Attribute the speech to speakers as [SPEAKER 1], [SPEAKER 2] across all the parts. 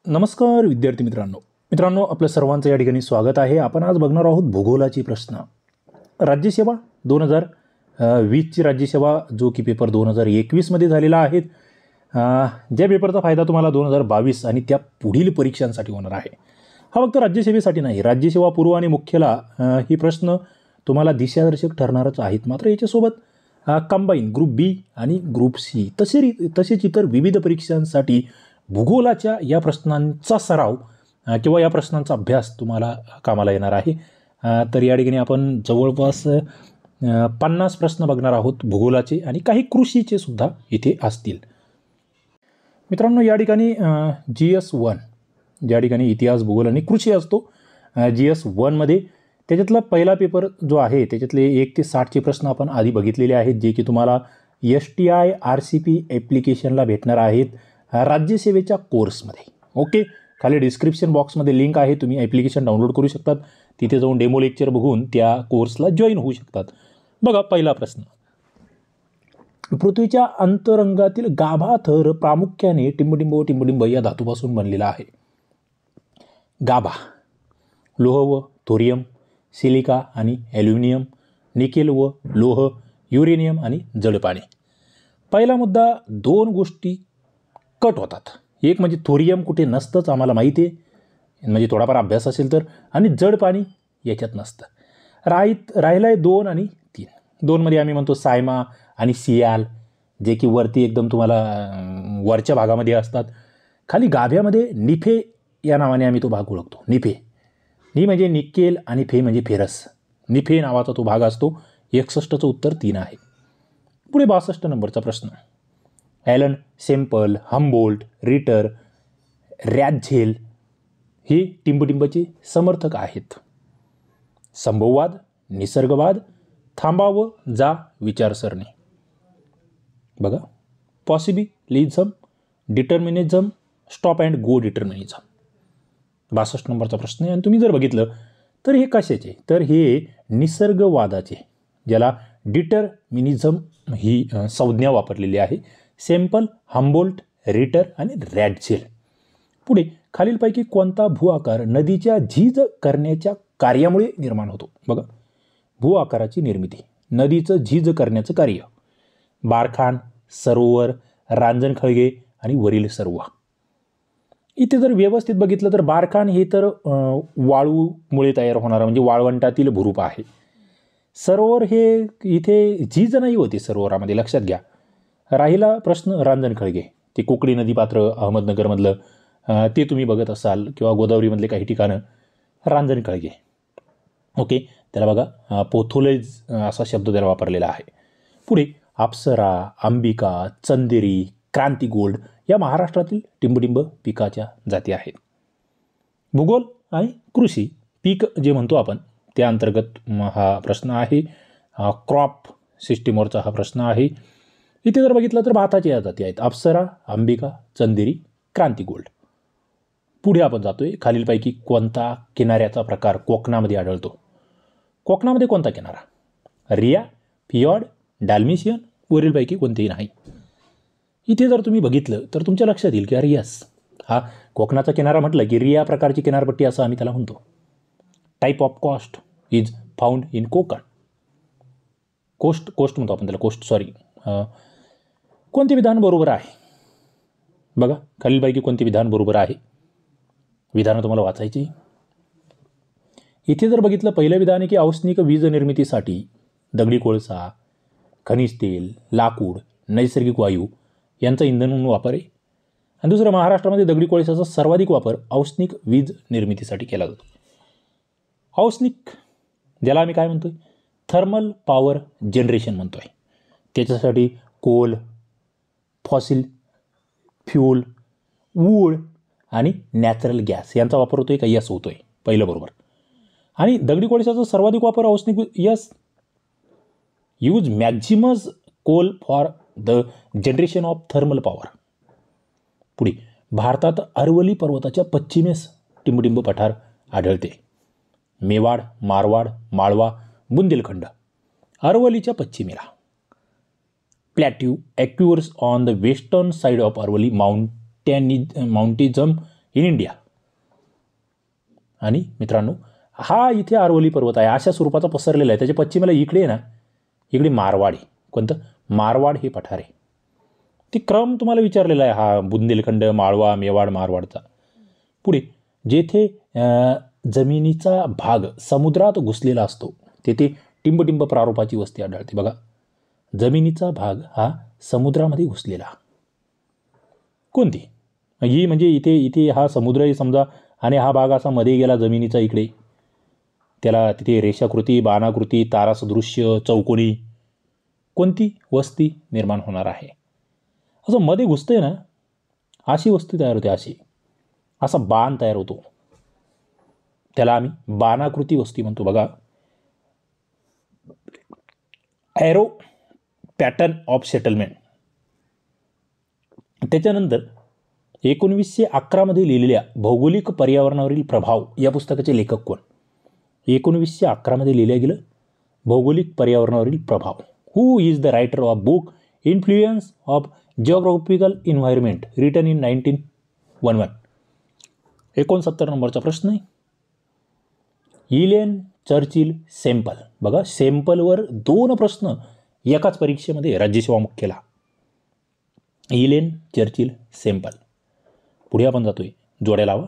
[SPEAKER 1] नमस्कार विद्यार्थी मित्रांनो आपल्या सर्वांचं या ठिकाणी स्वागत आहे। आपण आज बघणार आहोत भूगोलाची प्रश्न। राज्यसेवा 2020ची राज्यसेवा जो की पेपर 2021 मध्ये झालेला आहे। ज्या पेपरचा फायदा तुम्हाला 2022 आणि त्या पुढील परीक्षांसाठी होणार आहे। हा फक्त राज्यसेवेसाठी नाही, राज्यसेवा पूर्व आणि मुख्यला ही प्रश्न तुम्हाला दिशादर्शक ठरणारच आहेत। मात्र याच्यासोबत कंबाईन ग्रुप बी आणि ग्रुप सी तसेच इतर विविध परीक्षांसाठी भूगोलाच्या या प्रश्नांचा सराव किंवा या प्रश्नांचा अभ्यास तुम्हाला कामाला येणार आहे। तर या ठिकाणी आपण जवळपास 50 प्रश्न बघणार आहोत भूगोलाचे आणि काही कृषीचे सुद्धा इथे असतील। मित्रांनो या ठिकाणी GS1 ज्या ठिकाणी इतिहास भूगोल आणि कृषी असतो, GS1 मध्ये त्याच्यातला पहिला पेपर जो आहे त्याच्यातले 1 ते 60 चे प्रश्न आपण आधी बघितलेले आहेत, जे की तुम्हाला STI RCP ॲप्लिकेशनला भेटणार आहेत राज्यसेवेच्या कोर्समध्ये। ओके, खाली डिस्क्रिप्शन बॉक्समध्ये लिंक आहे, तुम्ही ॲप्लिकेशन डाउनलोड करू शकतात, तिथे जाऊन डेमो लेक्चर बघून त्या कोर्सला जॉईन होऊ शकतात। बघा पहिला प्रश्न, पृथ्वीच्या अंतरंगातील गाभा थर प्रामुख्याने टिंबटिंब या धातूपासून बनलेला आहे। गाभा लोह व थोरियम, सिलिका आणि ॲल्युमिनियम, निकेल व लोह, युरेनियम आणि जड पाणी। पहिला मुद्दा, दोन गोष्टी कट होतात, एक म्हणजे थोरियम कुठे नसतंच आम्हाला माहिती आहे, म्हणजे थोडाफार अभ्यास असेल तर, आणि जड पाणी याच्यात नसतं। राहिला आहे 2 आणि 3। 2 मध्ये आम्ही म्हणतो सायमा आणि सियाल, जे की वरती एकदम तुम्हाला वरच्या भागामध्ये असतात। खाली गाभ्यामध्ये निफे या नावाने आम्ही तो भाग ओळखतो। निफे, नि म्हणजे निकेल आणि फे म्हणजे फेरस, निफे नावाचा तो भाग असतो। 61चं उत्तर 3 आहे। पुढे 62 नंबरचा प्रश्न, ॲलन, सेम्पल, हम्बोल्ट, रिटर, रॅदझेल हे टिंबटिंबचे समर्थक आहेत। संभववाद, निसर्गवाद, थांबा व जा विचारसरणी। बघा, पॉसिबिलिझम, डिटर्मिनिझम, स्टॉप अँड गो डिटर्मिनिझम। 62 नंबरचा प्रश्न आहे आणि तुम्ही जर बघितलं तर हे कशाचे, तर हे निसर्गवादाचे, ज्याला डिटर्मिनिझम ही संज्ञा वापरलेली आहे। सेम्पल, हम्बोल्ट, रिटर आणि रॅडझेल। पुढे खालीलपैकी कोणता भू आकार नदीच्या झीज करण्याच्या कार्यामुळे निर्माण होतो? बघा, भू आकाराची निर्मिती, नदीचं झीज करण्याचं कार्य, बारखान, सरोवर, रांजणखळगे आणि वरील सर्व। इथे जर व्यवस्थित बघितलं तर बारखान हे तर वाळूमुळे तयार होणारा म्हणजे वाळवंटातील भूरूप आहे। सरोवर हे इथे झीज नाही होती सरोवरामध्ये, लक्षात घ्या। राहिला प्रश्न रांजणखळगे, ते कोकणी नदीपात्र अहमदनगरमधलं ते तुम्ही बघत असाल, किंवा गोदावरीमधले काही ठिकाणं, रांजणखळगे। ओके, त्याला बघा पोथोलेज असा शब्द त्याला वापरलेला आहे। पुढे अप्सरा, अंबिका, चंदेरी, क्रांती गोल्ड या महाराष्ट्रातील टिंबटिंब पिकाच्या जाती आहेत। भूगोल आणि कृषी पीक जे म्हणतो आपण त्या अंतर्गत हा प्रश्न आहे। क्रॉप सिस्टीमवरचा हा प्रश्न आहे। इथे जर बघितलं तर भाताच्या या जाती आहेत, अप्सरा, अंबिका, चंदेरी, क्रांती गोल्ड। पुढे आपण जातोय, खालीलपैकी कोणता किनाऱ्याचा प्रकार कोकणामध्ये आढळतो? कोकणामध्ये कोणता किनारा? रिया, फियॉर्ड, डाल्मेशियन, वरीलपैकी कोणतेही नाही। इथे जर तुम्ही बघितलं तर तुमच्या लक्षात येईल की रियास हा कोकणाचा किनारा म्हटलं की रिया प्रकारची किनारपट्टी असं आम्ही त्याला म्हणतो। Type of coast is found in Konkan. Coast म्हणतो आपण त्याला, कोस्ट सॉरी। कोणते विधान बरोबर आहे? बघा, खालीलपैकी कोणते विधान बरोबर आहे? विधानं तुम्हाला वाचायची। इथे जर बघितलं, पहिलं विधान आहे की औष्णिक वीज निर्मितीसाठी दगडी कोळसा, खनिज तेल, लाकूड, नैसर्गिक वायू यांचा इंधन म्हणून वापर आहे। आणि दुसरं, महाराष्ट्रामध्ये दगडी कोळशाचा सर्वाधिक वापर औष्णिक वीज निर्मितीसाठी केला जातो। औष्णिक, ज्याला आम्ही काय म्हणतोय, थर्मल पॉवर जनरेशन म्हणतोय, त्याच्यासाठी कोल, फॉसिल फ्यूल, वूड आणि नॅचरल गॅस यांचा वापर होतोय का? यस, होतोय, पहिलं बरोबर। आणि दगडी कोळशाचा सर्वाधिक वापर औष्णिक, yes, use maximum coal for the generation of thermal power. पुढे, भारतात अरवली पर्वताच्या पश्चिमेस टिंबटिंब पठार आढळते। मेवाड, मारवाड, माळवा, बुंदेलखंड। अरवलीच्या पश्चिमेला plateau occurs on the western side of Aravalli mountainism in India. आणि मित्रांनो, हा इथे अरवली पर्वत आहे, अशा स्वरूपाचा पसरलेला आहे. त्याच्या पश्चिमेला इकडे आहे ना, इकडे मारवाड आहे. कोणतं? मारवाड हे पठार आहे. ती क्रम तुम्हाला विचारलेला आहे हा बुंदेलखंड, माळवा, मेवाड, मारवाडचा. पुढे जेथे जमिनीचा भाग समुद्रात घुसलेला असतो तेथे टिंबटिंब प्रारूपाची वस्ती आढळते. बघा, जमिनीचा भाग हा समुद्रामध्ये घुसलेला कोणती? ही म्हणजे इथे इथे हा समुद्रही समजा आणि हा भाग असा मध्ये गेला जमिनीचा इकडे, त्याला तिथे रेषाकृती, बाणाकृती, तारासदृश्य, चौकोनी कोणती वस्ती निर्माण होणार आहे? असं मध्ये घुसतंय ना, अशी वस्ती तयार होते. असा बाण तयार होतो, त्याला आम्ही बाणाकृती वस्ती म्हणतो. बघा, एरो पॅटर्न ऑफ सेटलमेंट. त्याच्यानंतर 1911 मध्ये लिहिलेल्या भौगोलिक पर्यावरणावरील प्रभाव या पुस्तकाचे लेखक कोण? 1911 मध्ये लिहिलं गेलं भौगोलिक पर्यावरणावरील प्रभाव. Who is the writer of book influence of geographical environment written in 1911? 69 नंबरचा प्रश्न आहे. इलेन चर्चिल सेम्पल. बघा, सेम्पलवर 2 प्रश्न एकाच परीक्षेमध्ये राज्यसेवा मुख्यला. इलेन चर्चिल सेम्पल. पुढे आपण जातोय, जोड्या लावा.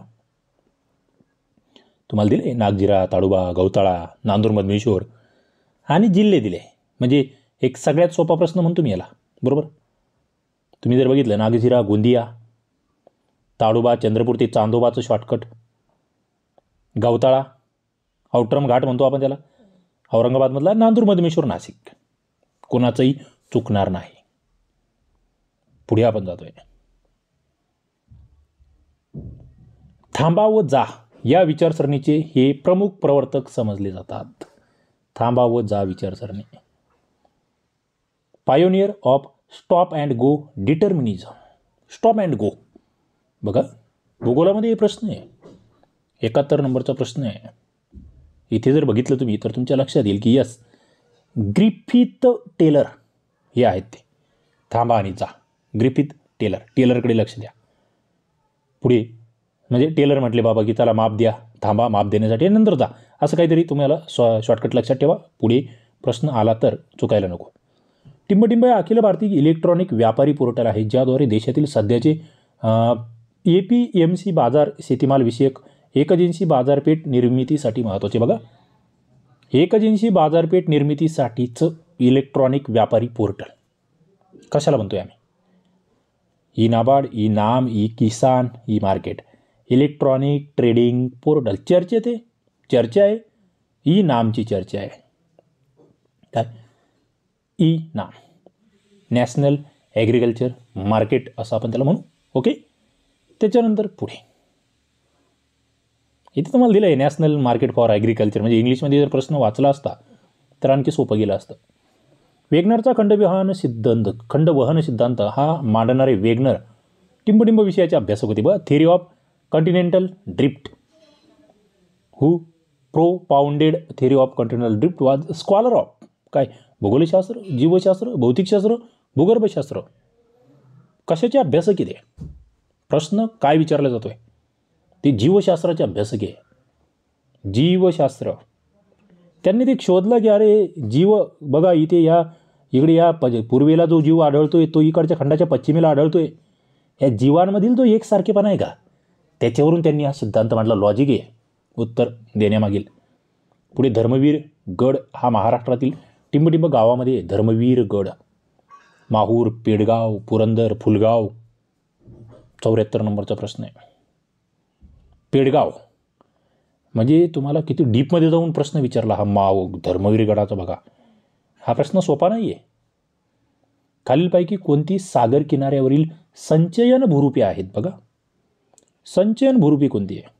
[SPEAKER 1] तुम्हाला दिले नागझिरा, ताडोबा, गौताळा, नांदूर, मधमेश्वर आणि जिल्हे दिले. म्हणजे एक सगळ्यात सोपा प्रश्न म्हणतो मी याला, बरोबर. तुम्ही जर बघितलं, नागझिरा गोंदिया, ताडोबा चंद्रपूर ते चांदोबाचं शॉर्टकट, गौताळा औट्रम घाट म्हणतो आपण त्याला, औरंगाबादमधला, नांदूर, मधमेश्वर, नाशिक. कोणाचंही चुकणार नाही. पुढे आपण जातोय. थांबा व जा या विचारसरणीचे हे प्रमुख प्रवर्तक समजले जातात. थांबा व जा विचारसरणी. Pioneer of stop and go determinism. Stop and go. बघा, भूगोलामध्ये हे प्रश्न आहे. 71 नंबरचा प्रश्न आहे. इथे जर बघितलं तुम्ही तर तुमच्या लक्षात येईल की यस, ग्रिफिथ टेलर हे आहेत ते. थांबा आणि जा. Griffith teller. टेलरकडे लक्ष द्या. पुढे म्हणजे टेलर म्हटले बाबा की त्याला माप द्या, थांबा माप देण्यासाठी, नंतर जा, असं काहीतरी तुम्हाला शॉर्टकट लक्षात ठेवा. पुढे प्रश्न आला तर चुकायला नको. टिंबटिंब हा अखिल भारतीय इलेक्ट्रॉनिक व्यापारी पोर्टल आहे ज्याद्वारे देशातील सध्याचे APMC बाजार शेतीमाल विषयक एकजिन्सी बाजारपेठ निर्मितीसाठी महत्त्वाचे. बघा, एकजिन्सी बाजारपेठ निर्मितीसाठीचं इलेक्ट्रॉनिक व्यापारी पोर्टल कशाला म्हणतोय आम्ही? E NABARD, e NAM, e Kisan, e market. Electronic trading portal चर्चेत आहे, चर्चा आहे. ई नामची चर्चा आहे. काय? ई नाम, नॅशनल ॲग्रिकल्चर मार्केट असं आपण त्याला म्हणू. ओके. त्याच्यानंतर पुढे इथे तुम्हाला दिलं आहे नॅशनल मार्केट फॉर ॲग्रिकल्चर. म्हणजे इंग्लिशमध्ये जर प्रश्न वाचला असता तर आणखी सोपं गेलं असतं. वेगनरचा खंडवहन सिद्धांत हा मांडणारे वेगनर टिंबटिंब विषयाचे अभ्यासक होते. बघा, theory of continental drift. Who propounded theory of continental drift was scholar of काय? भूगोलशास्त्र, जीवशास्त्र, भौतिकशास्त्र, भूगर्भशास्त्र. कशाचे अभ्यासक आहे ते? प्रश्न काय विचारला जातोय? ते जीवशास्त्राचे अभ्यासक आहे. जीवशास्त्र. त्यांनी ते शोधलं की अरे जीव, बघा इथे इकडे या पूर्वेला जो जीव आढळतोय तो इकडच्या खंडाच्या पश्चिमेला आढळतोय. या जीवांमधील जो एकसारखेपणा आहे का, त्याच्यावरून त्यांनी हा सिद्धांत मांडला. लॉजिक आहे उत्तर देण्यामागील. पुढे धर्मवीर गड हा महाराष्ट्रातील टिंबटिंब गावामध्ये धर्मवीर गड. माहूर, पेडगाव, पुरंदर, फुलगाव. 74 नंबरचा प्रश्न आहे. पेडगाव म्हणजे तुम्हाला किती डीपमध्ये जाऊन प्रश्न विचारला हा धर्मवीर गडाचा. बघा, हा प्रश्न सोपा नाही आहे. खालीलपैकी कोणती सागर किनाऱ्यावरील संचयन भूरूपे आहेत? बघा, संचयन भूरूपी कोणती आहे?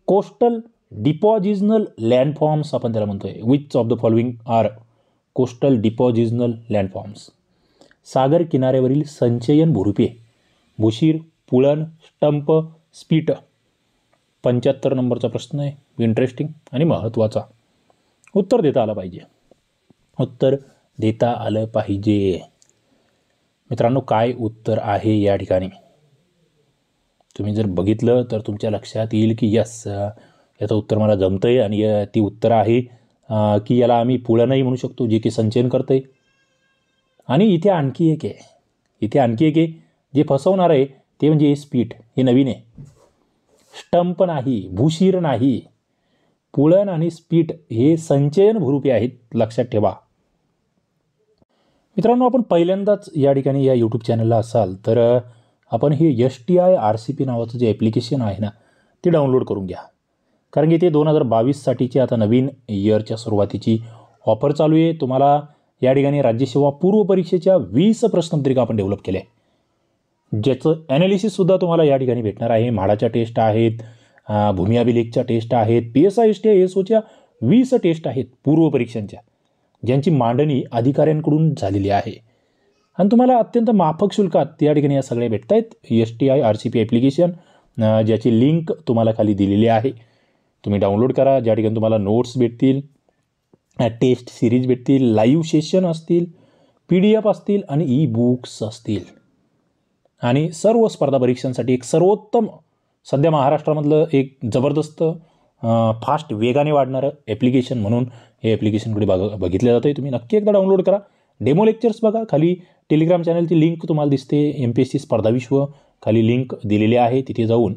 [SPEAKER 1] कोस्टल डिपॉझिशनल लँडफॉर्म्स आपण त्याला म्हणतोय. Which of the following are coastal depositional landforms? सागर किनाऱ्यावरील संचयन भूरूपे: भूशीर, पुळण, स्टंप, स्पीट. 75 नंबरचा प्रश्न आहे. इंटरेस्टिंग आणि महत्त्वाचा. उत्तर देता आलं पाहिजे. उत्तर देता आलं पाहिजे. मित्रांनो, काय उत्तर आहे या ठिकाणी? तुम्ही जर बघितलं तर तुमच्या लक्षात येईल की यस, याचं उत्तर मला जमतं आहे आणि ती उत्तरं आहे की याला आम्ही पुळणही म्हणू शकतो, जे की संचयन करतं आहे. आणि इथे आणखी एक आहे, जे फसवणार आहे ते म्हणजे स्पीट. हे नवीन आहे. स्टंप नाही, भूशीर नाही. पुळण आणि स्पीट हे संचयन भूरूपे आहेत, लक्षात ठेवा. मित्रांनो, आपण पहिल्यांदाच या ठिकाणी या यूट्यूब चॅनलला असाल तर आपण हे STI-RCP नावाचं जे ॲप्लिकेशन आहे ना, ते डाउनलोड करून घ्या. कारण की ते 2022साठीची आता नवीन इयरच्या सुरुवातीची ऑफर चालू आहे. तुम्हाला या ठिकाणी राज्यसेवा पूर्व परीक्षेच्या 20 प्रश्नपत्रिका आपण डेव्हलप केल्या आहे, ज्याचं ॲनालिसिससुद्धा तुम्हाला या ठिकाणी भेटणार आहे. म्हाडाच्या टेस्ट आहेत, भूमी अभिलेखच्या टेस्ट आहेत, PSI STI ASOच्या 20 टेस्ट आहेत पूर्व परीक्षांच्या, ज्यांची मांडणी अधिकाऱ्यांकडून झालेली आहे आणि तुम्हाला अत्यंत माफक शुल्कात या ठिकाणी या सगळ्या भेटत आहेत. STI-RCP ॲप्लिकेशन, ज्याची लिंक तुम्हाला खाली दिलेली आहे, तुम्ही डाउनलोड करा. ज्या ठिकाणी तुम्हाला नोट्स भेटतील, टेस्ट सिरीज भेटतील, लाईव्ह सेशन असतील, PDF असतील आणि ई-बुक्स असतील. आणि सर्व स्पर्धा परीक्षांसाठी एक सर्वोत्तम, सध्या महाराष्ट्रामधलं एक जबरदस्त फास्ट वेगाने वाढणारं ॲप्लिकेशन म्हणून हे ॲप्लिकेशनकडे बघितलं जातं आहे. तुम्ही नक्की एकदा डाउनलोड करा. डेमो लेक्चर्स बघा. खाली टेलिग्राम चॅनलची लिंक तुम्हाला दिसते, MPSC स्पर्धा विश्व खाली लिंक दिलेली आहे. तिथे जाऊन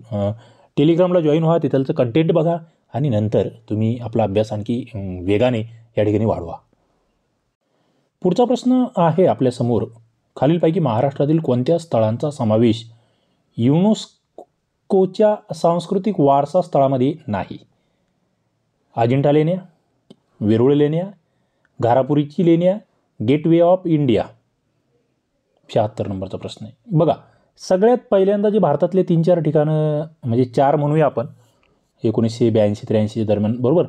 [SPEAKER 1] टेलिग्रामला जॉईन व्हा, तिथलचं कंटेंट बघा आणि नंतर तुम्ही आपला अभ्यास आणखी वेगाने या ठिकाणी वाढवा. पुढचा प्रश्न आहे आपल्यासमोर, खालीलपैकी महाराष्ट्रातील कोणत्या स्थळांचा समावेश युनेस्कोच्या सांस्कृतिक वारसा स्थळामध्ये नाही? अजिंठा लेण्या, वेरूळ लेण्या, घारापुरीची लेण्या, गेटवे ऑफ इंडिया. 76 नंबरचा प्रश्न आहे. बघा, सगळ्यात पहिल्यांदा जे भारतातले 3-4 ठिकाणं, म्हणजे 4 म्हणूया आपण, 1982-83 दरम्यान, बरोबर,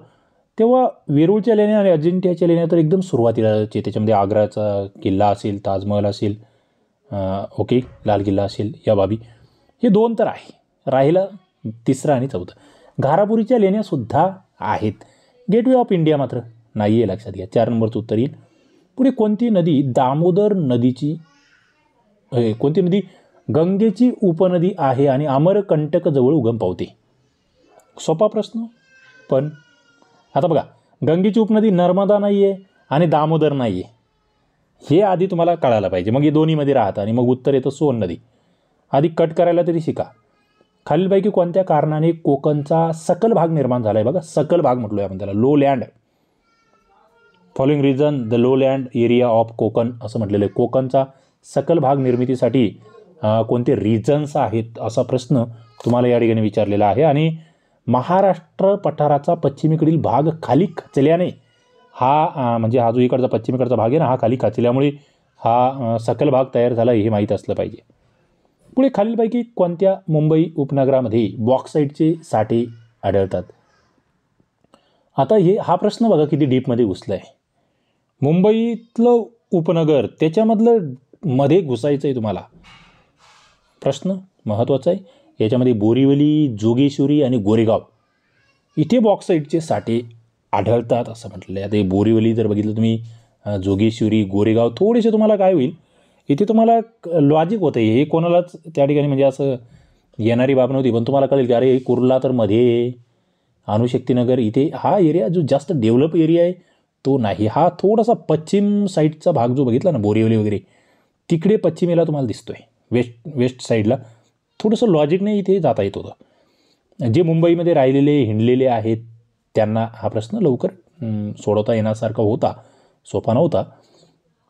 [SPEAKER 1] तेव्हा वेरूळच्या लेण्या आणि अजिंठ्याच्या लेण्या तर एकदम सुरुवातीलाचे. त्याच्यामध्ये आग्राचा किल्ला असेल, ताजमहल असेल, ओके, लाल किल्ला असेल, या बाबी. हे 2 तर आहे. राहिला 3रं आणि 4थं. घारापुरीच्या लेण्यासुद्धा आहेत. गेटवे ऑफ इंडिया मात्र नाही आहे, लक्षात घ्या. 4 नंबरचं उत्तर येईल. पुढे कोणती नदी दामोदर नदीची, कोणती नदी गंगेची उपनदी आहे आणि अमरकंटकजवळ उगम पावते? सोपा प्रश्न, पण आता बघा, गंगेची उपनदी नर्मदा नाही आहे आणि दामोदर नाही आहे, हे आधी तुम्हाला कळायला पाहिजे. मग हे दोन्हीमध्ये राहतं आणि मग उत्तर येतं सोन नदी. आधी कट करायला तरी शिका. खालीलपैकी कोणत्या कारणाने कोकणचा सकल भाग निर्माण झाला आहे? बघा, सकल भाग म्हटलो आहे आपण त्याला, low land. Following reason the low land area of Konkan असं म्हटलेलं आहे. कोकणचा सकल भाग निर्मितीसाठी कोणते रिझन्स आहेत असा प्रश्न तुम्हाला या ठिकाणी विचारलेला आहे. आणि महाराष्ट्र पठाराचा पश्चिमेकडील भाग खाली खचल्याने हा, म्हणजे हा जो इकडचा पश्चिमेकडचा भाग आहे ना, हा खाली खचल्यामुळे हा सकल भाग तयार झाला, हे माहीत असलं पाहिजे. पुढे खालीलपैकी कोणत्या मुंबई उपनगरामध्ये बॉक्साईटचे साठे आढळतात? आता हा प्रश्न बघा किती डीपमध्ये घुसला आहे. मुंबईतलं उपनगर, त्याच्यामधलं मध्ये घुसायचं आहे तुम्हाला. प्रश्न महत्त्वाचा आहे. याच्यामध्ये बोरिवली, जोगेश्वरी आणि गोरेगाव इथे बॉक्साईटचे साठे आढळतात असं म्हटलेलं आहे. आता हे बोरिवली जर बघितलं तुम्ही, जोगेश्वरी, गोरेगाव, थोडेसे तुम्हाला काय होईल, इथे तुम्हाला लॉजिक होतं. हे कोणालाच त्या ठिकाणी म्हणजे असं येणारी बाब नव्हती, पण तुम्हाला कळेल की अरे कुर्ला तर मध्ये, अणुशक्तीनगर इथे हा एरिया जो जास्त डेव्हलप एरिया आहे तो नाही. हा थोडासा पश्चिम साईडचा भाग जो बघितला ना, बोरिवली वगैरे, तिकडे पश्चिमेला तुम्हाला दिसतो आहे. वेस्ट साईडला थोडंसं लॉजिकने इथे जाता येत होतं. जे मुंबईमध्ये राहिलेले, हिंडलेले आहेत त्यांना हा प्रश्न लवकर सोडवता येण्यासारखा होता, सोपा नव्हता.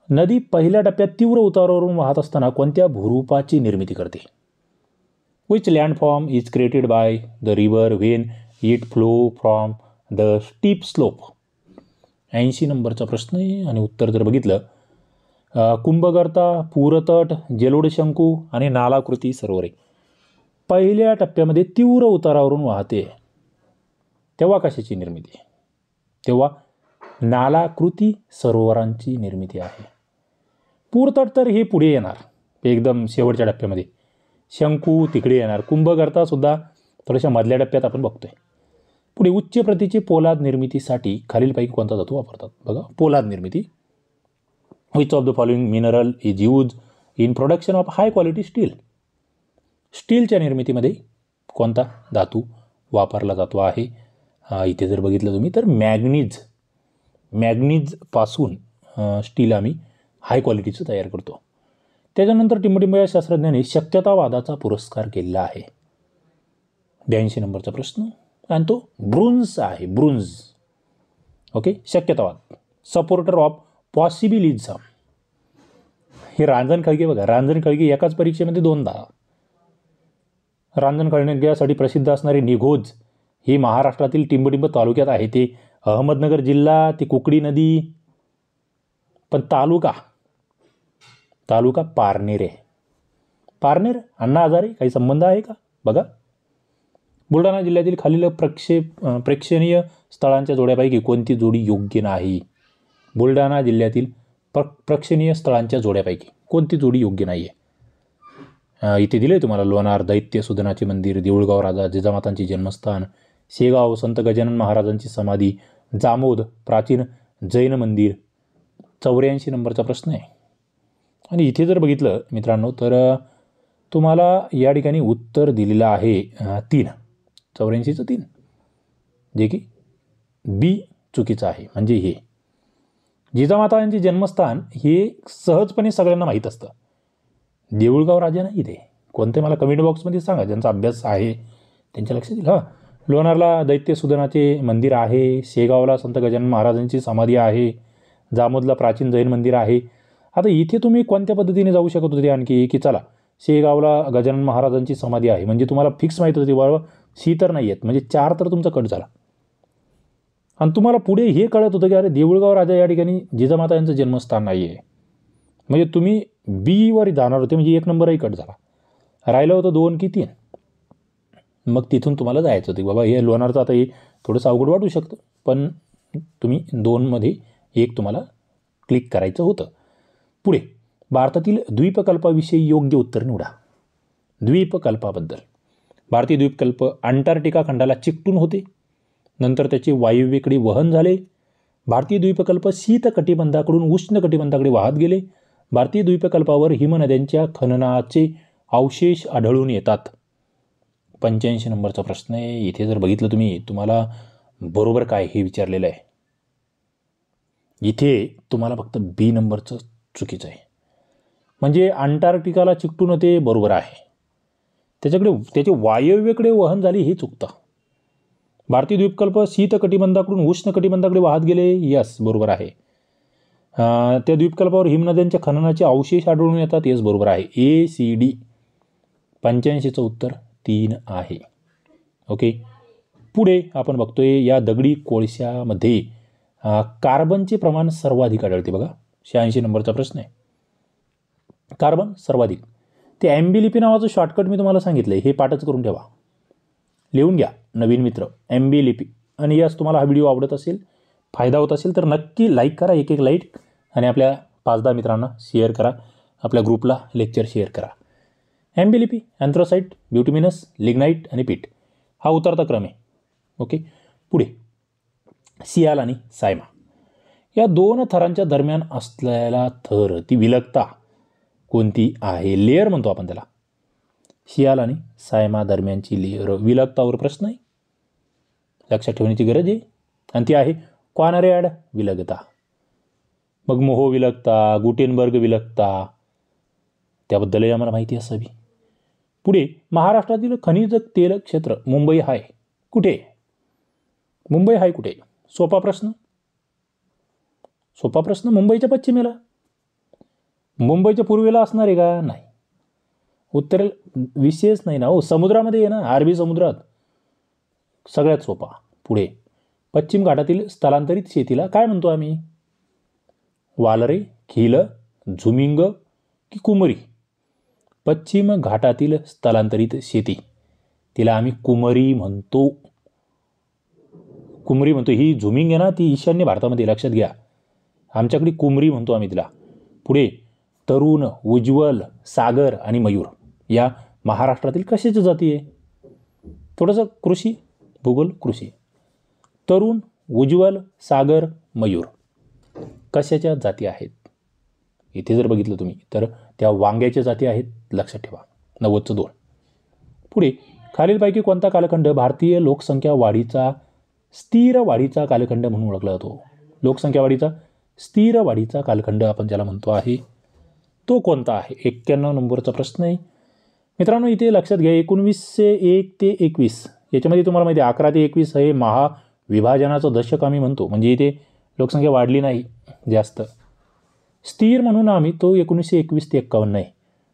[SPEAKER 1] नदी पहिल्या टप्प्यात तीव्र उतारावरून वाहत असताना कोणत्या भूरूपाची निर्मिती करते? Which लँडफॉर्म is created by the river when it flow from the steep slope? 80 नंबरचा प्रश्न आहे. आणि उत्तर जर बघितलं, कुंभगर्ता, पूरतट, जलोढ शंकू आणि नालाकृती सरोवरे पहिल्या टप्प्यामध्ये तीव्र उतारावरून वाहते, तेव्हा कशाची निर्मिती? तेव्हा नालाकृती सरोवरांची निर्मिती आहे. पूरतट तर हे पुढे येणार एकदम शेवटच्या टप्प्यामध्ये, शंकू तिकडे येणार, कुंभगर्तासुद्धा थोड्याशा मधल्या टप्प्यात आपण बघतोय. पुढे उच्च प्रतीची पोलाद निर्मितीसाठी खालीलपैकी कोणता धातू वापरतात? बघा, पोलाद निर्मिती. Which of the following mineral is use in production of high quality steel? स्टीलच्या निर्मितीमध्ये कोणता धातू वापरला जातो आहे? इथे जर बघितलं तुम्ही तर मॅग्नीजपासून स्टील आम्ही हाय क्वालिटीचं तयार करतो. त्याच्यानंतर टिंबटिंब या शास्त्रज्ञाने शक्यतावादाचा पुरस्कार केलेला आहे. 82 नंबरचा प्रश्न आणि तो ब्रुन्झ आहे. ब्रुन्झ. ओके. शक्यतावाद, सपोर्टर ऑफ पॉसिबिलिझम. हे रांजण खळगे बघा, रांजण खळगे एकाच परीक्षेमध्ये 2दा. रांजण खळग्यासाठी प्रसिद्ध असणारे निघोज हे महाराष्ट्रातील टिंबटिंब तालुक्यात आहे. ते अहमदनगर जिल्हा, ते कुकडी नदी, पण तालुका पारनेर आहे. पारनेर, अण्णा हजारे काही संबंध आहे का? बघा. बुलढाणा जिल्ह्यातील खालील प्रेक्षणीय स्थळांच्या जोड्यापैकी कोणती जोडी योग्य नाही? बुलढाणा जिल्ह्यातील प्रेक्षणीय स्थळांच्या जोड्यापैकी कोणती जोडी योग्य नाही आहे? इथे दिले तुम्हाला लोणार, दैत्य सुदनाचे मंदिर, देऊळगाव राजा जिजामातांचे जन्मस्थान, शेगाव संत गजानन महाराजांची समाधी, जामोद प्राचीन जैन मंदिर. 84 नंबरचा प्रश्न आहे. आणि इथे जर बघितलं मित्रांनो तर तुम्हाला या ठिकाणी उत्तर दिलेलं आहे 3. 84चं 3, जे की बी चुकीचं आहे. म्हणजे हे जिजामाता यांचे जन्मस्थान हे सहजपणे सगळ्यांना माहीत असतं. देऊळगाव राजा नाही ते. कोणते मला कमेंट बॉक्समध्ये सांगा, ज्यांचा अभ्यास आहे त्यांच्या लक्षात येईल. लोणारला दैत्य सुदनाचे मंदिर आहे, शेगावला संत गजानन महाराजांची समाधी आहे, जामोदला प्राचीन जैन मंदिर आहे. आता इथे तुम्ही कोणत्या पद्धतीने जाऊ शकत होते आणखी की चला शेगावला गजानन महाराजांची समाधी आहे, म्हणजे तुम्हाला फिक्स माहीत होती बरोबर सी तर नाही आहेत, म्हणजे 4 तर तुमचा कट झाला. आणि तुम्हाला पुढे हे कळत होतं की अरे देऊळगाव राजा या ठिकाणी जिजामाता यांचं जन्मस्थान नाही आहे, म्हणजे तुम्ही बीवर जाणार होते, म्हणजे 1 नंबरही कट झाला. राहिलं होतं 2 की 3. मग तिथून तुम्हाला जायचं होतं बाबा हे लोणारचं. आता हे थोडंसं अवघड वाटू शकतं, पण तुम्ही 2मध्ये 1 तुम्हाला क्लिक करायचं होतं. पुढे भारतातील द्वीपकल्पाविषयी योग्य उत्तर निवडा. द्वीपकल्पाबद्दल. भारतीय द्वीपकल्प अंटार्क्टिका खंडाला चिकटून होते, नंतर त्याचे वायव्येकडे वहन झाले. भारतीय द्वीपकल्प शीत कटिबंधाकडून उष्ण कटिबंधाकडे वाहत गेले. भारतीय द्वीपकल्पावर हिमनद्यांच्या खननाचे अवशेष आढळून येतात. 85 नंबरचा प्रश्न आहे. इथे जर बघितलं तुम्ही तुम्हाला बरोबर काय हे विचारलेलं आहे. इथे तुम्हाला फक्त बी नंबरचं चुकीचं आहे. म्हणजे अंटार्क्टिकाला चिकटून होते बरोबर आहे, त्याचे वायव्येकडे वहन झाले हे चुकतं. भारतीय द्वीपकल्प शीत कटिबंधाकडून उष्ण कटिबंधाकडे वाहत गेले, यस बरोबर आहे. त्या द्वीपकल्पावर हिमनद्यांच्या खननाचे अवशेष आढळून येतात, यस बरोबर आहे. ACD. 85चं उत्तर 3 आहे. ओके. पुढे आपण बघतोय या दगडी कोळशामध्ये कार्बनचे प्रमाण सर्वाधिक आढळते. बघा 86 नंबरचा प्रश्न आहे. कार्बन सर्वाधिक. ते MB लिपी नावाचं शॉर्टकट मी तुम्हाला सांगितलं आहे, हे पाठच करून ठेवा, लिहून घ्या नवीन मित्र. MB लिपी. आणि यास तुम्हाला हा व्हिडिओ आवडत असेल, फायदा होत असेल तर नक्की लाईक करा, एक लाईक, आणि आपल्या 5-10 मित्रांना शेअर करा, आपल्या ग्रुपला लेक्चर शेअर करा. MB लिपी अँथ्रासाइट, ब्युटिमिनस, लिग्नाइट आणि पीठ हा उतरता क्रम आहे. ओके. पुढे सियाल आणि सायमा या 2 थरांच्या दरम्यान असलेला थर, ती विलगता कोणती आहे? लेअर म्हणतो आपण त्याला. सियाल आणि सायमा दरम्यानची लेअर, विलगतावर प्रश्न आहे, लक्षात ठेवण्याची गरज आहे. आणि ती आहे कॉनरॅड विलगता. मग मोहो विलगता, गुटेनबर्ग विलगता, त्याबद्दलही आम्हाला माहिती असावी. पुढे महाराष्ट्रातील खनिज तेल क्षेत्र मुंबई हाय कुठे? मुंबई हाय कुठे? सोपा प्रश्न. मुंबईच्या पश्चिमेला, मुंबईच्या पूर्वेला असणार आहे का? नाही. उत्तर विशेष नाही ना हो, समुद्रामध्ये आहे ना, अरबी समुद्रात. सगळ्यात सोपा. पुढे पश्चिम घाटातील स्थलांतरित शेतीला काय म्हणतो आम्ही? वालरे, खिल, झुमिंग की कुमरी? पश्चिम घाटातील स्थलांतरित शेती, तिला आम्ही कुमरी म्हणतो. ही झुमिंग आहे ना, ती ईशान्य भारतामध्ये, लक्षात घ्या. आमच्याकडे कुमरी म्हणतो आम्ही तिला. पुढे तरुण, उज्ज्वल, सागर आणि मयूर या महाराष्ट्रातील कशाच्या जाती आहे? थोडंसं कृषी, भूगोल, कृषी. तरुण, उज्ज्वल, सागर, मयूर कशाच्या जाती आहेत? इथे जर बघितलं तुम्ही तर त्या वांग्याच्या जाती आहेत, लक्षात ठेवा. 90चं 2. पुढे खालीलपैकी कोणता कालखंड भारतीय लोकसंख्या वाढीचा स्थिर वाढीचा कालखंड म्हणून ओळखला जातो? लोकसंख्या वाढीचा स्थिर वाढीचा कालखंड आपण ज्याला म्हणतो आहे तो कोणता आहे? 91 नंबरचा प्रश्न आहे मित्रांनो. इथे लक्षात घ्या 1901 ते 21 याच्यामध्ये तुम्हाला माहिती आहे 11 ते 21 हे महाविभाजनाचं दशक आम्ही म्हणतो, म्हणजे इथे लोकसंख्या वाढली नाही जास्त. स्थिर म्हणून आम्ही तो 1921 ते 51 आहे.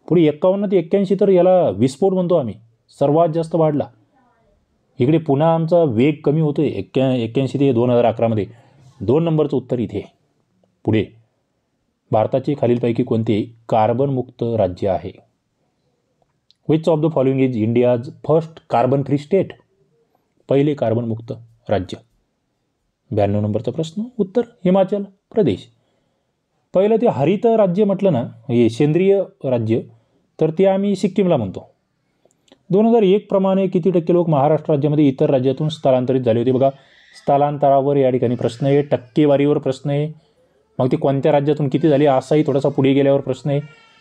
[SPEAKER 1] पुढे 51 ते 81 तर याला विस्फोट म्हणतो आम्ही, सर्वात जास्त वाढला. इकडे पुन्हा आमचा वेग कमी होतोय 81 ते 2011मध्ये. 2 नंबरचं उत्तर इथे. पुढे भारताचे खालीलपैकी कोणते कार्बनमुक्त राज्य आहे? Which of the following is India's first carbon free state? पहिले कार्बनमुक्त राज्य. 92 नंबरचा प्रश्न. उत्तर हिमाचल प्रदेश. पहिलं ते हरित राज्य म्हटलं ना, हे सेंद्रिय राज्य, तर ते आम्ही सिक्कीमला म्हणतो. 2001 प्रमाणे किती टक्के लोक महाराष्ट्र राज्यामध्ये इतर राज्यातून स्थलांतरित झाले होते? बघा, स्थलांतरावर या ठिकाणी प्रश्न आहे, टक्केवारीवर प्रश्न आहे, मग ते कोणत्या राज्यातून किती झाले असाही थोडासा पुढे गेल्यावर प्रश्न आहे.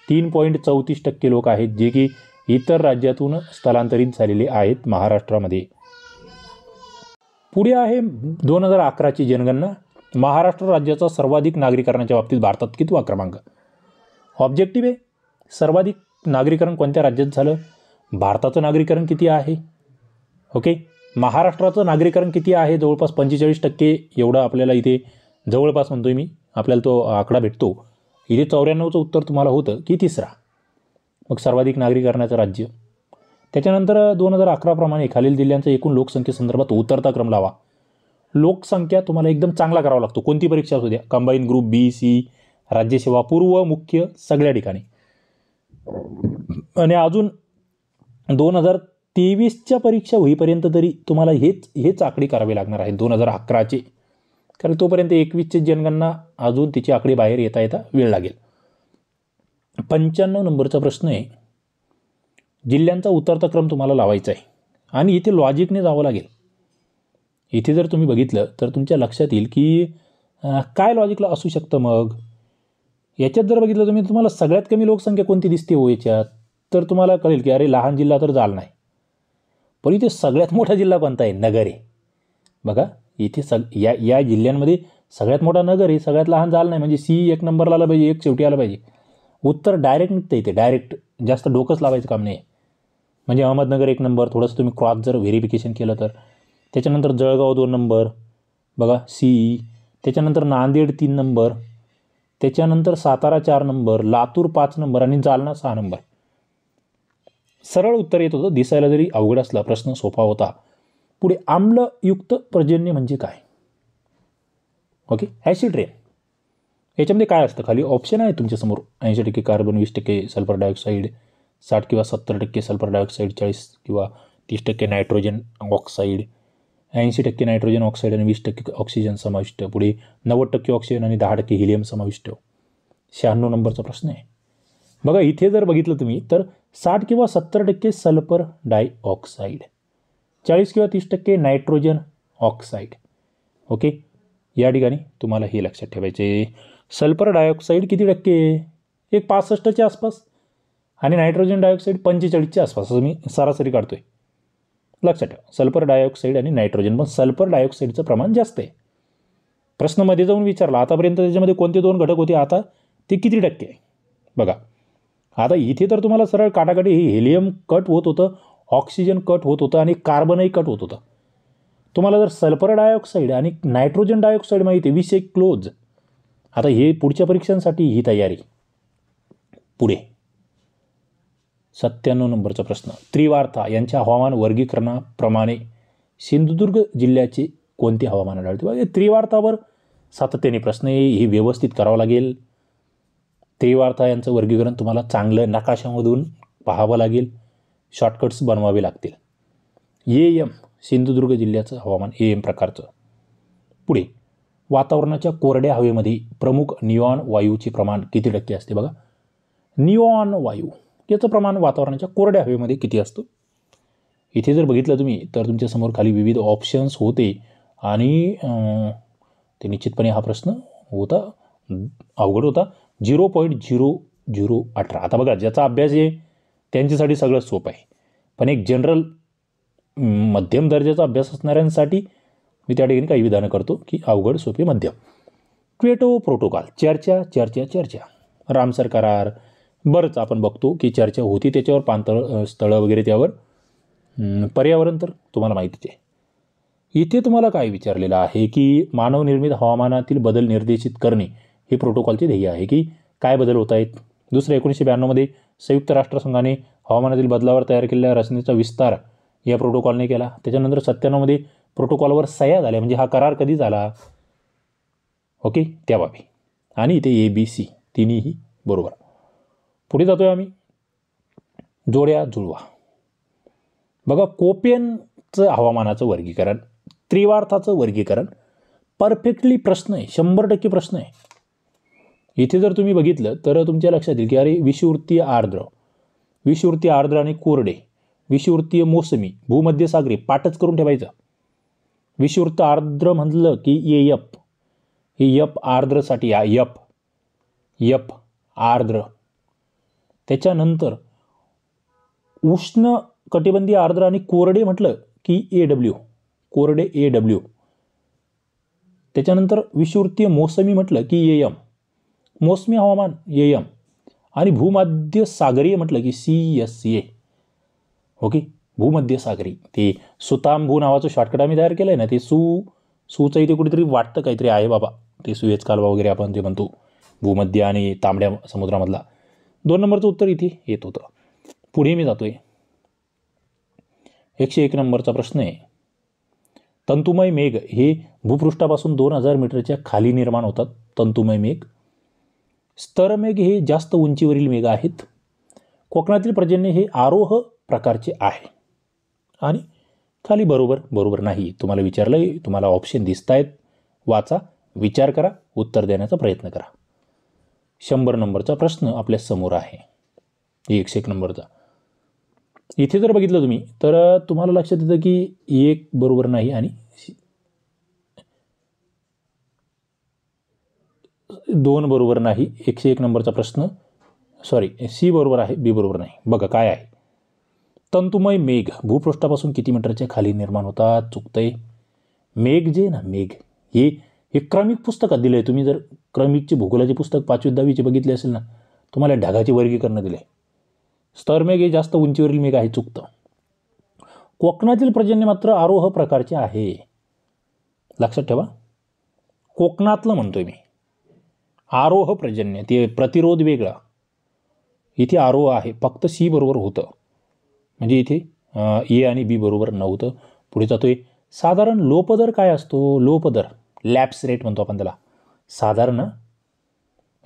[SPEAKER 1] 3.34% लोक आहेत जे की इतर राज्यातून स्थलांतरित झालेले आहेत महाराष्ट्रामध्ये. पुढे आहे 2011ची जनगणना. महाराष्ट्र राज्याचा सर्वाधिक नागरीकरणाच्या बाबतीत भारतात कितवा क्रमांक? ऑब्जेक्टिव्ह आहे, सर्वाधिक नागरीकरण कोणत्या राज्यात झालं? भारताचं नागरीकरण किती आहे? ओके, महाराष्ट्राचं नागरीकरण किती आहे? जवळपास 45% एवढं आपल्याला इथे जवळपास म्हणतोय मी, आपल्याला तो आकडा भेटतो. इथे 94चं उत्तर तुम्हाला होतं की तिसरा. मग सर्वाधिक नागरीकरणाचं राज्य. त्याच्यानंतर 2011 प्रमाणे खालील जिल्ह्यांचा एकूण लोकसंख्येसंदर्भात उतरता क्रम लावा. लोकसंख्या तुम्हाला एकदम चांगला करावा लागतो, कोणती परीक्षा असू द्या, कंबाईन ग्रुप बी सी, राज्यसेवा, पूर्व, मुख्य, सगळ्या ठिकाणी. आणि अजून 2023च्या परीक्षा होईपर्यंत तरी तुम्हाला हेच आकडे करावे लागणार आहेत 2011चे, कारण तोपर्यंत 21ची जनगणना अजून तिची आकडे बाहेर येता वेळ लागेल. 95 नंबरचा प्रश्न आहे, जिल्ह्यांचा उतरता क्रम तुम्हाला लावायचा आहे आणि इथे लॉजिकने जावं लागेल. इथे जर तुम्ही बघितलं तर तुमच्या लक्षात येईल की काय लॉजिकला असू शकतं. मग याच्यात जर बघितलं तुम्हाला सगळ्यात कमी लोकसंख्या कोणती दिसते हो याच्यात, तर तुम्हाला कळेल की अरे लहान जिल्हा तर जालना आहे, पण इथे सगळ्यात मोठा जिल्हा कोणता आहे? नगर आहे. बघा इथे या जिल्ह्यांमध्ये सगळ्यात मोठा नगर आहे, सगळ्यात लहान जालना आहे, म्हणजे सी 1 नंबरला आला पाहिजे, 1 शेवटी आला पाहिजे. उत्तर डायरेक्ट निघतं इथे, डायरेक्ट, जास्त डोकंच लावायचं काम नाही. म्हणजे अहमदनगर 1 नंबर, थोडंसं तुम्ही क्रॉस जर व्हेरिफिकेशन केलं तर. त्याच्यानंतर जळगाव 2 नंबर, बघा सी. त्याच्यानंतर नांदेड 3 नंबर, त्याच्यानंतर सातारा 4 नंबर, लातूर 5 नंबर आणि जालना 6 नंबर. सरळ उत्तर येत होतं, दिसायला जरी अवघड असला प्रश्न सोपा होता. पुढे आम्लयुक्त पर्जन्य म्हणजे काय? Okay, acid rain. याच्यामध्ये काय असतं? खाली ऑप्शन आहे तुमच्यासमोर. 80% कार्बन, 20% सल्फर डायऑक्साईड, 60 किंवा 70% सल्फर डायऑक्साईड, 40 किंवा 30% नायट्रोजन ऑक्साईड, 80% नायट्रोजन ऑक्साईड आणि 20% ऑक्सिजन समाविष्ट. पुढे 90% ऑक्सिजन आणि 10% हिलियम समाविष्ट. 96 नंबरचा प्रश्न आहे. बघा इथे जर बघितलं तुम्ही तर 60 किंवा 70% सल्फर डायऑक्साईड, 40 किंवा 30% नायट्रोजन ऑक्साईड. ओके, या ठिकाणी तुम्हाला हे लक्षात ठेवायचे. सल्फर डायऑक्साईड किती टक्के? एक 65च्या आसपास आणि नायट्रोजन डायऑक्साईड 45च्या आसपास, असं मी सरासरी काढतोय. लक्षात ठेवा, सल्फर डायऑक्साईड आणि नायट्रोजन, पण सल्फर डायऑक्साईडचं प्रमाण जास्त आहे. प्रश्नामध्ये जाऊन विचारला आतापर्यंत त्याच्यामध्ये कोणते 2 घटक होते, आता ते किती टक्के आहे? बघा आता इथे तर तुम्हाला सरळ काटाकाटी हेलियम कट होत होतं, ऑक्सिजन कट होत होतं आणि कार्बनही कट होत होतं. तुम्हाला जर सल्फर डायऑक्साईड आणि नायट्रोजन डायऑक्साईड माहिती आहे, विषय क्लोज. आता हे पुढच्या परीक्षांसाठी ही तयारी. पुढे 97 नंबरचा प्रश्न. त्रिवार्ता यांच्या हवामान वर्गीकरणाप्रमाणे सिंधुदुर्ग जिल्ह्याचे कोणते हवामान आढळते? बघा त्रिवार्तावर सातत्याने प्रश्न आहे, हे व्यवस्थित करावं लागेल. त्रिवार्ता यांचं वर्गीकरण तुम्हाला चांगलं नकाशामधून पाहावं लागेल, शॉर्टकट्स बनवावे लागतील. AM सिंधुदुर्ग जिल्ह्याचं हवामान AM प्रकारचं. पुढे वातावरणाच्या कोरड्या हवेमध्ये प्रमुख निऑन वायूचे प्रमाण किती टक्के असते? बघा निऑन वायू याचं प्रमाण वातावरणाच्या कोरड्या हवेमध्ये किती असतं? इथे जर बघितलं तुम्ही तर तुमच्यासमोर खाली विविध ऑप्शन्स होते आणि ते निश्चितपणे हा प्रश्न होता, अवघड होता. 0.0018. आता बघा ज्याचा अभ्यास आहे त्यांच्यासाठी सगळं सोपं आहे, पण एक जनरल मध्यम दर्जाचा अभ्यास असणाऱ्यांसाठी मी त्या ठिकाणी काही विधानं करतो की अवघड सोपे मध्यम. क्वेटो प्रोटोकॉल, चर्चा चर्चा चर्चा. रामसर करार, बरंच आपण बघतो की चर्चा होती त्याच्यावर, पाणतळ स्थळं वगैरे त्यावर. पर्यावरण तर तुम्हाला माहितीच आहे. इथे तुम्हाला काय विचारलेलं आहे की मानवनिर्मित हवामानातील बदल निर्देशित करणे हे प्रोटोकॉलचे ध्येय आहे की काय बदल होत आहेत. दुसरं, 1992मध्ये संयुक्त राष्ट्रसंघाने हवामानातील बदलावर तयार केलेल्या रचनेचा विस्तार या प्रोटोकॉलने केला. त्याच्यानंतर 97मध्ये प्रोटोकॉलवर सह्या झाल्या, म्हणजे हा करार कधी झाला. ओके, त्या बाबी. आणि इथे ABC तिन्हीही बरोबर. पुढे जातोय आम्ही, जोड्या जुळवा. बघा, कोपेनचं हवामानाचं वर्गीकरण, त्रिवार्थाचं वर्गीकरण परफेक्टली प्रश्न आहे, 100% प्रश्न आहे. इथे जर तुम्ही बघितलं तर तुमच्या लक्षात येईल की अरे विषुववृत्तीय आर्द्र, विषुववृत्तीय आर्द्र आणि कोरडे, विषुववृत्तीय मोसमी, भूमध्यसागरी, पाठच करून ठेवायचं. विषुववृत्त आर्द्र म्हटलं की एफ, हे एफ आर्द्रसाठी एफ आर्द्र. त्याच्यानंतर उष्ण कटिबंधीय आर्द्र आणि कोरडे म्हटलं की AW, कोरडे AW. त्याच्यानंतर विषुववृत्तीय मोसमी म्हटलं की AM, मोसमी हवामान AM. आणि भूमध्य सागरीय म्हटलं की CSA. ओके, भूमध्य सागरी. ते सुतांबू नावाचं शॉर्टकट आम्ही तयार केलं आहे ना, ते सूचं इथे कुठेतरी वाटतं काहीतरी आहे बाबा, ते सुएझ कालवा वगैरे आपण जे म्हणतो, भूमध्य आणि तांबड्या समुद्रामधला. 2 नंबरचं उत्तर इथे येत होतं. पुढे मी जातोय, 101 नंबरचा प्रश्न आहे. तंतुमय मेघ हे भूपृष्ठापासून 2000 मीटरच्या खाली निर्माण होतात. तंतुमय मेघ. स्तरमेघ हे जास्त उंचीवरील मेघ आहेत. कोकणातील पर्जन्य हे आरोह प्रकारचे आहे. आणि खाली बरोबर नाही. तुम्हाला विचारलं, तुम्हाला ऑप्शन दिसत आहेत, वाचा, विचार करा, उत्तर देण्याचा प्रयत्न करा. 100 नंबरचा प्रश्न आपल्या समोर आहे, 101 नंबरचा. इथे जर बघितलं तुम्ही तर तुम्हाला लक्षात येतं की 1 बरोबर नाही आणि 2 बरोबर नाही. 101 नंबरचा प्रश्न, सॉरी, C बरोबर आहे, B बरोबर नाही. बघा काय आहे. तंतुमय मेघ भूपृष्ठापासून किती मीटरच्या खाली निर्माण होतात. चुकतंय. मेघ जे ना, मेघ हे क्रमिक पुस्तकात दिलं आहे. तुम्ही जर क्रमिकचे भूगोलाचे पुस्तक 5वी 10वीचे बघितले असेल ना, तुम्हाला ढगाचे वर्गीकरण दिले. स्तरमेघ हे जास्त उंचीवरील मेघ आहे, चुकतं. कोकणातील पर्जन्य मात्र आरोह प्रकारचे आहे. लक्षात ठेवा, कोकणातलं म्हणतोय मी. आरोह पर्जन्य, ते प्रतिरोध वेगळा, इथे आरोह आहे. फक्त C बरोबर होतं, म्हणजे इथे A आणि B बरोबर नव्हतं. पुढे जातोय, साधारण लोपदर काय असतो. लोपदर, लॅप्स रेट म्हणतो आपण त्याला. साधारण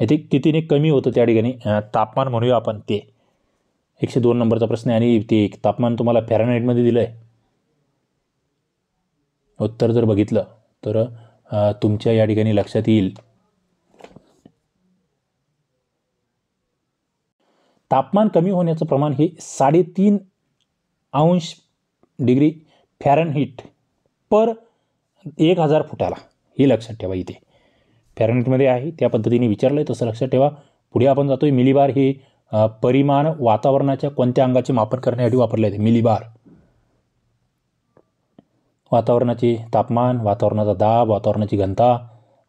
[SPEAKER 1] इथे कितीने कमी होतं त्या ठिकाणी तापमान म्हणूया आपण ते. 102 नंबरचा प्रश्न आहे आणि ते तापमान तुम्हाला फॅरनहाईटमध्ये दिलं आहे. उत्तर जर बघितलं तर तुमच्या या ठिकाणी लक्षात येईल, तापमान कमी होण्याचं प्रमाण हे 3.5 अंश डिग्री फॅरनहीट पर 1000 फुटाला. हे लक्षात ठेवा, इथे फॅरनहीटमध्ये आहे, त्या पद्धतीने विचारलं आहे तसं लक्षात ठेवा. पुढे आपण जातोय, मिलीबार हे परिमाण वातावरणाच्या कोणत्या अंगाचे मापन करण्यासाठी वापरले जाते. मिलीबार वातावरणाचे तापमान, वातावरणाचा दाब, वातावरणाची घनता,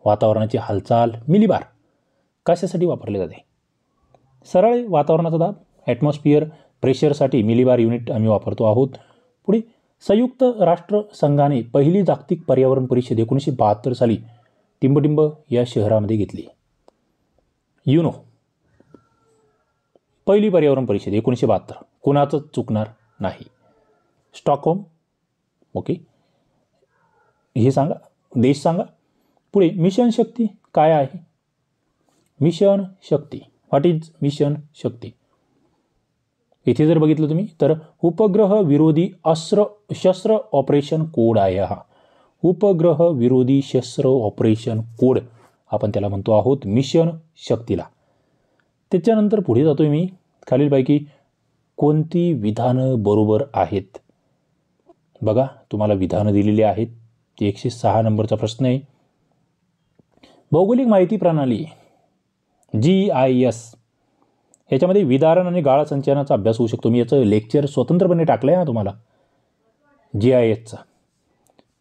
[SPEAKER 1] वातावरणाची हालचाल. मिलीबार कशासाठी वापरले जाते. सरळ वातावरणाचा दाब, ॲटमॉस्फिअर प्रेशरसाठी मिलीबार युनिट आम्ही वापरतो आहोत. पुढे, संयुक्त राष्ट्र संघाने पहिली जागतिक पर्यावरण परिषद 1972 साली टिंबटिंब या शहरामध्ये घेतली. युनो पहिली पर्यावरण परिषद 1972, कोणाचं चुकणार नाही. स्टॉकहोम. ओके, हे सांगा, देश सांगा. पुढे, मिशन शक्ती काय आहे. Mission Shakti, what is mission Shakti. इथे जर बघितलं तुम्ही तर उपग्रह विरोधी शस्त्र ऑपरेशन कोड आहे. हा उपग्रह विरोधी शस्त्र ऑपरेशन कोड आपण त्याला म्हणतो आहोत मिशन शक्तीला. त्याच्यानंतर पुढे जातोय मी, खालीलपैकी कोणती विधानं बरोबर आहेत. बघा, तुम्हाला विधानं दिलेली आहेत. 106 नंबरचा प्रश्न आहे. भौगोलिक माहिती प्रणाली GIS याच्यामध्ये विदारण आणि गाळा संचयनाचा अभ्यास होऊ शकतो. मी याचं लेक्चर स्वतंत्रपणे टाकलं आहे तुम्हाला GISचं.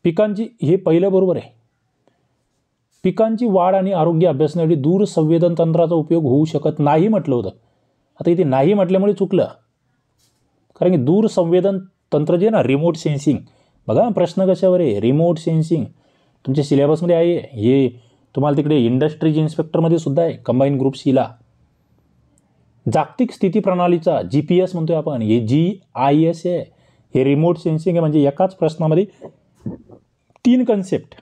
[SPEAKER 1] पिकांची, हे पहिलं बरोबर आहे. पिकांची वाढ आणि आरोग्य अभ्यासण्यासाठी दूर संवेदन तंत्राचा उपयोग होऊ शकत नाही म्हटलं होतं. आता इथे नाही म्हटल्यामुळे चुकलं, कारण की दूर संवेदन तंत्र जे ना, रिमोट सेन्सिंग. बघा प्रश्न कशावर आहे, रिमोट सेन्सिंग तुमच्या सिलेबसमध्ये आहे. हे तुम्हाला तिकडे इंडस्ट्रीज इन्स्पेक्टरमध्ये सुद्धा आहे, कंबाईन ग्रुप सीला. जागतिक स्थिती प्रणालीचा GPS म्हणतोय आपण, हे GIS आहे. हे रिमोट सेन्सिंग आहे. म्हणजे एकाच प्रश्नामध्ये 3 कन्सेप्ट.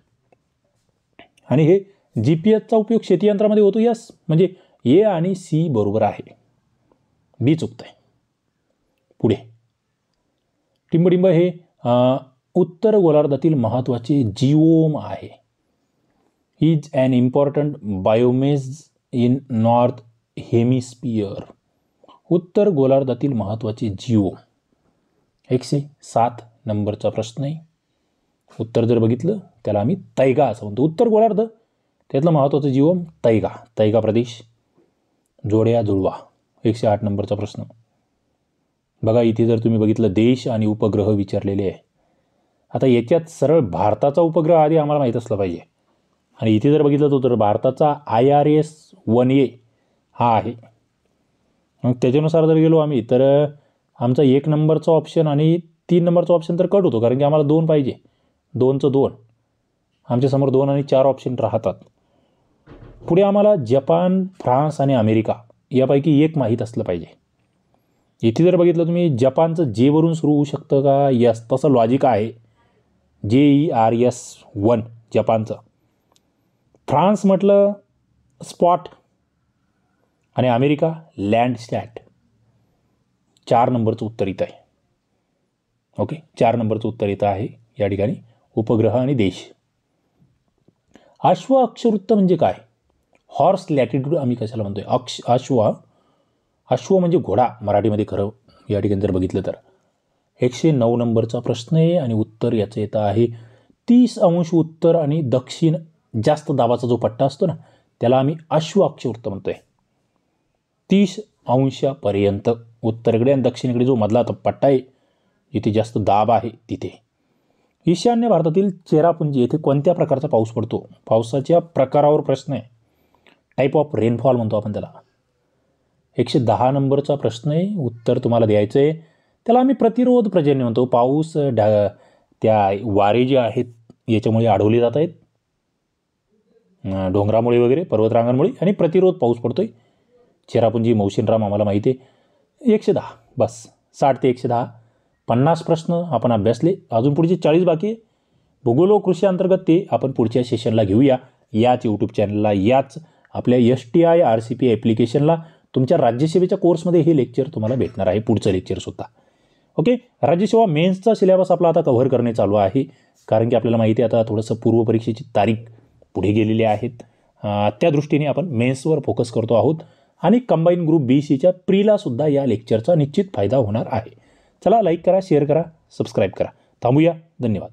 [SPEAKER 1] आणि हे GPSचा उपयोग शेती यंत्रामध्ये होतो. यस, म्हणजे A आणि C बरोबर आहे, B चुकत आहे. पुढे टिंबडिंब हे उत्तर गोलार्धातील महत्त्वाचे जीवोम आहे. Is an important biomes in north hemisphere. उत्तर गोलार्धातील महत्त्वाचे जीवोम. 107 नंबरचा प्रश्न आहे. उत्तर जर बघितलं त्याला आम्ही तैगा असं म्हणतो. उत्तर गोलार्ध त्यातलं महत्त्वाचं जीवोम तैगा. तैगा प्रदेश, जोड्या जुळवा. 108 नंबरचा प्रश्न. बघा इथे जर तुम्ही बघितलं देश आणि उपग्रह विचारलेले आहे. आता याच्यात सरळ भारताचा उपग्रह आधी आम्हाला माहीत असला पाहिजे. आणि इथे जर बघितलं तर भारताचा IRS-1A हा आहे. मग त्याच्यानुसार जर गेलो आम्ही तर आमचा 1 नंबरचा ऑप्शन आणि 3 नंबरचा ऑप्शन तर कट होतो, कारण की आम्हाला 2 पाहिजे. 2चं 2. आमच्यासमोर 2 आणि 4 ऑप्शन राहतात. पुढे आम्हाला जपान, फ्रान्स आणि अमेरिका यापैकी एक माहीत असलं पाहिजे. इथे जर बघितलं तुम्ही जपानचं J वरून सुरू होऊ शकतं का? यस, तसं लॉजिक आहे. JERS-1 जपानचं. फ्रान्स म्हटलं स्पॉट आणि अमेरिका लँडस्टॅट. 4 नंबरचं उत्तर इथं आहे. ओके, 4 नंबरचं उत्तर इथं आहे या ठिकाणी. उपग्रह आणि देश. अश्व अक्षवृत्त म्हणजे काय? हॉर्स लॅटिट्यूड आम्ही कशाला म्हणतोय? अश्व म्हणजे घोडा मराठीमध्ये खरं या ठिकाणी जर बघितलं तर. 109 नंबरचा प्रश्न आहे आणि उत्तर याचं येतं आहे 30 अंश उत्तर आणि दक्षिण जास्त दाबाचा जो पट्टा असतो ना, त्याला आम्ही अश्व अक्षवृत्त म्हणतोय. 30 अंशापर्यंत उत्तरेकडे आणि दक्षिणेकडे जो मधला पट्टा आहे, जिथे जास्त दाब आहे तिथे. ईशान्य भारतातील चेरापुंजी येथे कोणत्या प्रकारचा पाऊस पडतो? पावसाच्या प्रकारावर प्रश्न आहे. टाईप ऑफ रेनफॉल म्हणतो आपण त्याला. 110 नंबरचा प्रश्न आहे. उत्तर तुम्हाला द्यायचं आहे. त्याला आम्ही प्रतिरोध पर्जन्य म्हणतो. पाऊस त्या वारे जे आहेत याच्यामुळे अडवले जात आहेत, डोंगरामुळे वगैरे, पर्वतरांगांमुळे, आणि प्रतिरोध पाऊस पडतोय. चेरापुंजी, मौसिनराम आम्हाला माहिती आहे. 110 बस. 60 ते 110 50 प्रश्न आपण अभ्यासले. अजून पुढचे 40 बाकी आहे. भूगोल व कृषी अंतर्गत ते आपण पुढच्या सेशनला घेऊया. याच यूट्यूब चॅनलला, याच आपल्या STI RCP ॲप्लिकेशनला तुमच्या राज्यसेवेच्या कोर्समध्ये हे लेक्चर तुम्हाला भेटणार आहे, पुढचं लेक्चरसुद्धा. ओके, राज्यसेवा मेन्सचा सिलेबस आपला आता कव्हर करणे चालू आहे, कारण की आपल्याला माहिती आहे आता थोडंसं पूर्वपरीक्षेची तारीख पुढे गेलेली आहेत. त्या दृष्टीने आपण मेन्सवर फोकस करतो आहोत. आणि कंबाईन ग्रुप BCच्या प्रीलासुद्धा या लेक्चरचा निश्चित फायदा होणार आहे. चला, लाईक करा, शेअर करा, सबस्क्राईब करा. थांबूया. धन्यवाद.